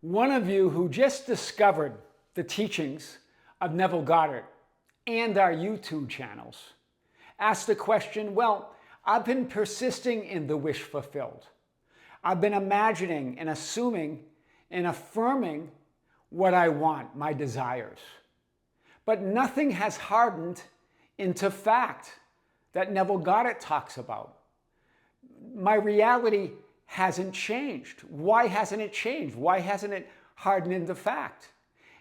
One of you who just discovered the teachings of Neville Goddard and our YouTube channels asked the question, well, I've been persisting in the wish fulfilled. I've been imagining and assuming and affirming what I want, my desires. But nothing has hardened into fact that Neville Goddard talks about. My reality hasn't changed. Why hasn't it changed? Why hasn't it hardened into fact?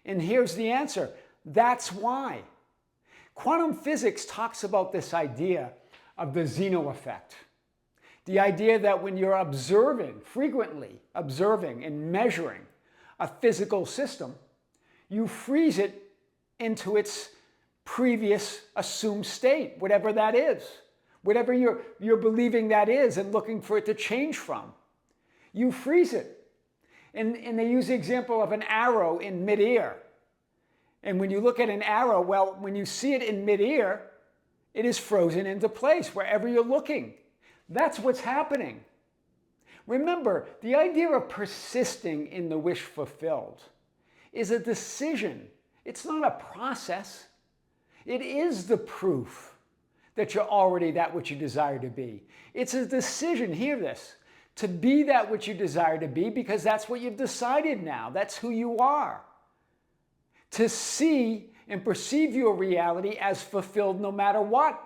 And here's the answer. That's why. Quantum physics talks about this idea of the Zeno effect. The idea that when you're frequently observing and measuring a physical system, you freeze it into its previous assumed state, whatever that is, whatever you're believing that is and looking for it to change from. You freeze it. And they use the example of an arrow in midair. And when you look at an arrow, well, when you see it in midair, it is frozen into place wherever you're looking. That's what's happening. Remember, the idea of persisting in the wish fulfilled is a decision. It's not a process. It is the proof that you're already that which you desire to be. It's a decision, hear this, to be that which you desire to be because that's what you've decided now. That's who you are. To see and perceive your reality as fulfilled no matter what.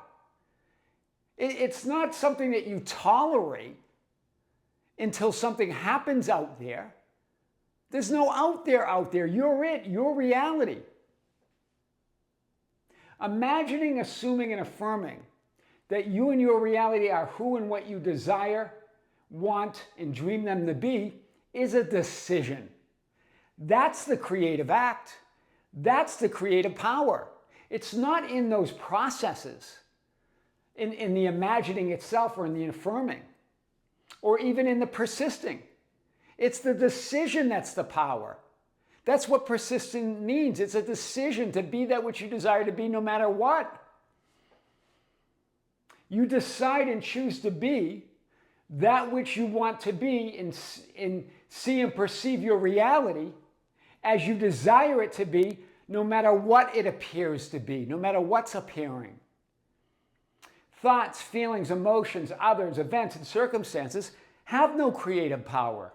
It's not something that you tolerate until something happens out there. There's no out there. You're it, your reality. Imagining, assuming, and affirming that you and your reality are who and what you desire, want, and dream them to be is a decision. That's the creative act. That's the creative power. It's not in those processes, in the imagining itself or in the affirming, or even in the persisting. It's the decision that's the power. That's what persisting means. It's a decision to be that which you desire to be no matter what. You decide and choose to be that which you want to be and see and perceive your reality as you desire it to be, no matter what it appears to be, no matter what's appearing. Thoughts, feelings, emotions, others, events, and circumstances have no creative power,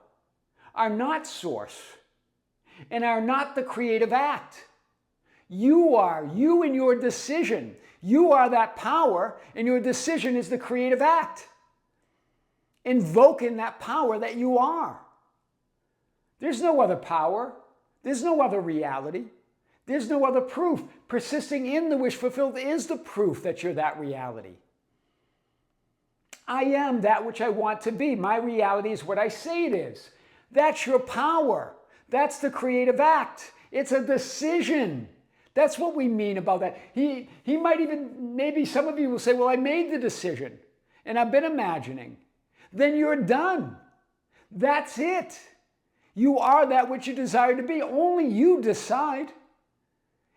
are not source, and are not the creative act. You are, you and your decision. You are that power, and your decision is the creative act. Invoking that power that you are. There's no other power. There's no other reality. There's no other proof. Persisting in the wish fulfilled is the proof that you're that reality. I am that which I want to be. My reality is what I say it is. That's your power. That's the creative act. It's a decision. That's what we mean about that. He might even, maybe some of you will say, well, I made the decision and I've been imagining. Then you're done. That's it. You are that which you desire to be. Only you decide.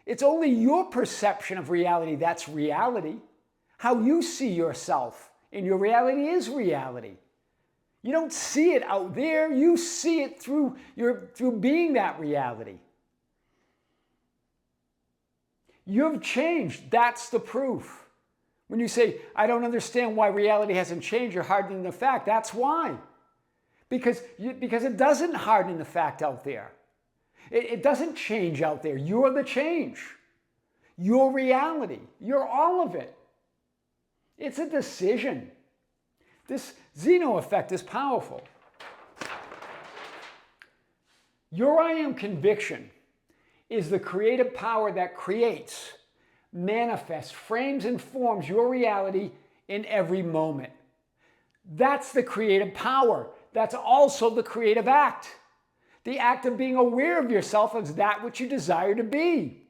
It's only your perception of reality that's reality. How you see yourself in your reality is reality. You don't see it out there. You see it through being that reality. You've changed. That's the proof. When you say, I don't understand why reality hasn't changed, you're hardening the fact. That's why. Because it doesn't harden the fact out there. It doesn't change out there. You're the change. Your reality. You're all of it. It's a decision. This Zeno effect is powerful. Your I am conviction is the creative power that creates, manifests, frames, and forms your reality in every moment. That's the creative power. That's also the creative act. The act of being aware of yourself as that which you desire to be.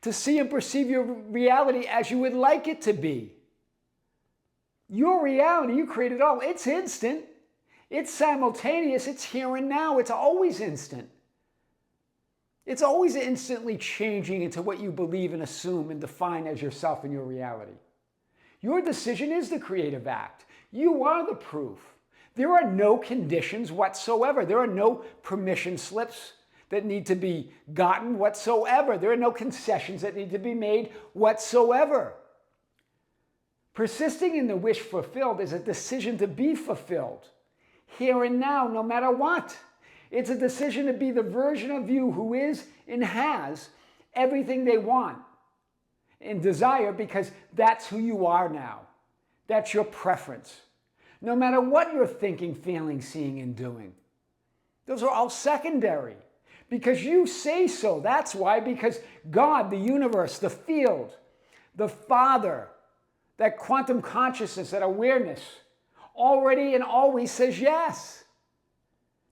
To see and perceive your reality as you would like it to be. Your reality, you create it all. It's instant. It's simultaneous. It's here and now. It's always instant. It's always instantly changing into what you believe and assume and define as yourself and your reality. Your decision is the creative act. You are the proof. There are no conditions whatsoever. There are no permission slips that need to be gotten whatsoever. There are no concessions that need to be made whatsoever. Persisting in the wish fulfilled is a decision to be fulfilled, here and now, no matter what. It's a decision to be the version of you who is and has everything they want and desire, because that's who you are now. That's your preference. No matter what you're thinking, feeling, seeing, and doing. Those are all secondary. Because you say so. That's why. Because God, the universe, the field, the Father, that quantum consciousness, that awareness, already and always says yes.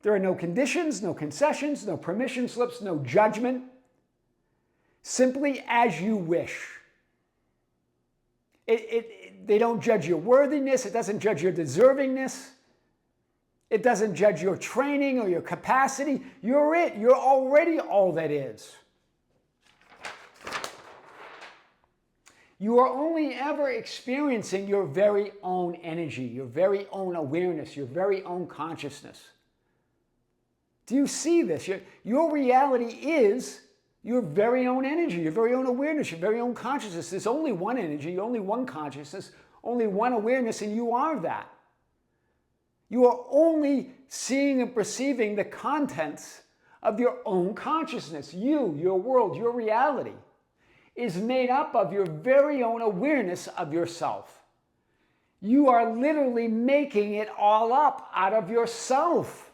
There are no conditions, no concessions, no permission slips, no judgment. Simply as you wish. They don't judge your worthiness. It doesn't judge your deservingness. It doesn't judge your training or your capacity. You're it. You're already all that is. You are only ever experiencing your very own energy, your very own awareness, your very own consciousness. Do you see this? Your reality is your very own energy, your very own awareness, your very own consciousness. There's only one energy, only one consciousness, only one awareness, and you are that. You are only seeing and perceiving the contents of your own consciousness. You, your world, your reality is made up of your very own awareness of yourself. You are literally making it all up out of yourself.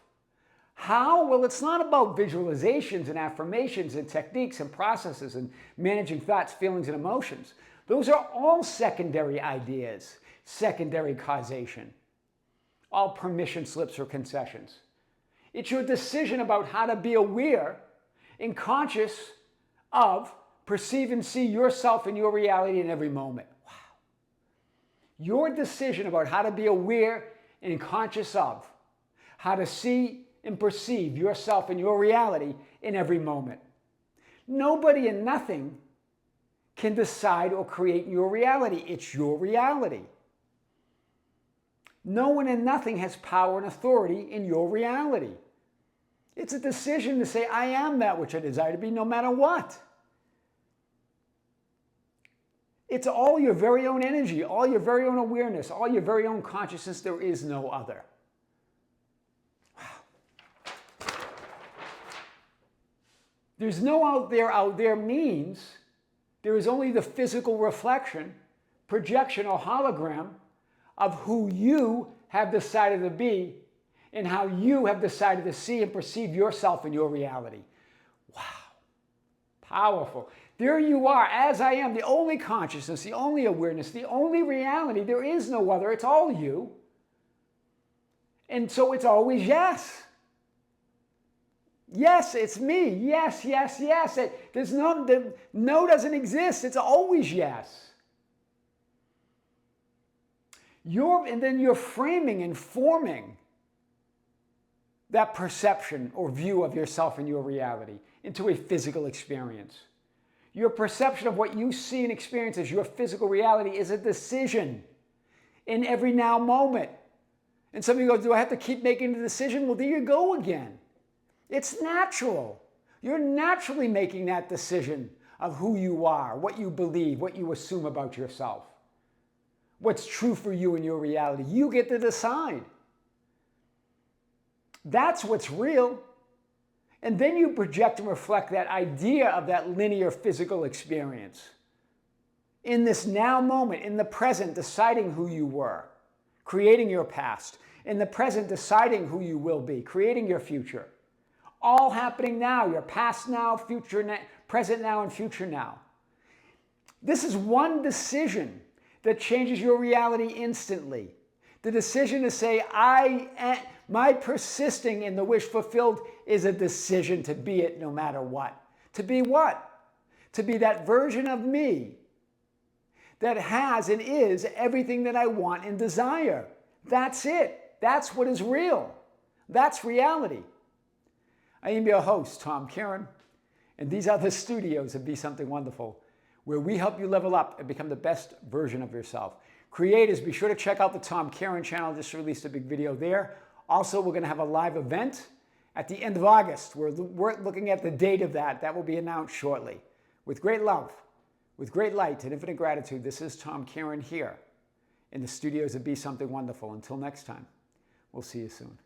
How? Well, it's not about visualizations and affirmations and techniques and processes and managing thoughts, feelings, and emotions. Those are all secondary ideas, secondary causation, all permission slips or concessions. It's your decision about how to be aware and conscious of, perceive and see yourself and your reality in every moment. Wow. Your decision about how to be aware and conscious of, how to see and perceive yourself and your reality in every moment. Nobody and nothing can decide or create your reality. It's your reality. No one and nothing has power and authority in your reality. It's a decision to say, I am that which I desire to be, no matter what. It's all your very own energy, all your very own awareness, all your very own consciousness. There is no other. Wow. There's no out there means there is only the physical reflection, projection, or hologram of who you have decided to be and how you have decided to see and perceive yourself and your reality. Wow. Powerful. There you are, as I am, the only consciousness, the only awareness, the only reality. There is no other. It's all you. And so it's always yes. Yes, it's me. Yes, yes, yes. There's no doesn't exist. It's always yes. And then you're framing and forming that perception or view of yourself and your reality into a physical experience. Your perception of what you see and experience as your physical reality is a decision in every now moment. And some of you go, do I have to keep making the decision? Well, there you go again. It's natural. You're naturally making that decision of who you are, what you believe, what you assume about yourself. What's true for you in your reality. You get to decide. That's what's real. And then you project and reflect that idea of that linear physical experience. In this now moment, in the present, deciding who you were, creating your past. In the present, deciding who you will be, creating your future. All happening now, your past now, future now, present now, and future now. This is one decision that changes your reality instantly. The decision to say, my persisting in the wish fulfilled is a decision to be it no matter what. To be what? To be that version of me that has and is everything that I want and desire. That's it. That's what is real. That's reality. I am your host, Tom Kearin, and these are the studios of Be Something Wonderful, where we help you level up and become the best version of yourself. Creators, be sure to check out the Tom Kearin channel. Just released a big video there. Also, we're going to have a live event at the end of August. We're looking at the date of that. That will be announced shortly. With great love, with great light and infinite gratitude, this is Tom Kearin here in the studios of Be Something Wonderful. Until next time, we'll see you soon.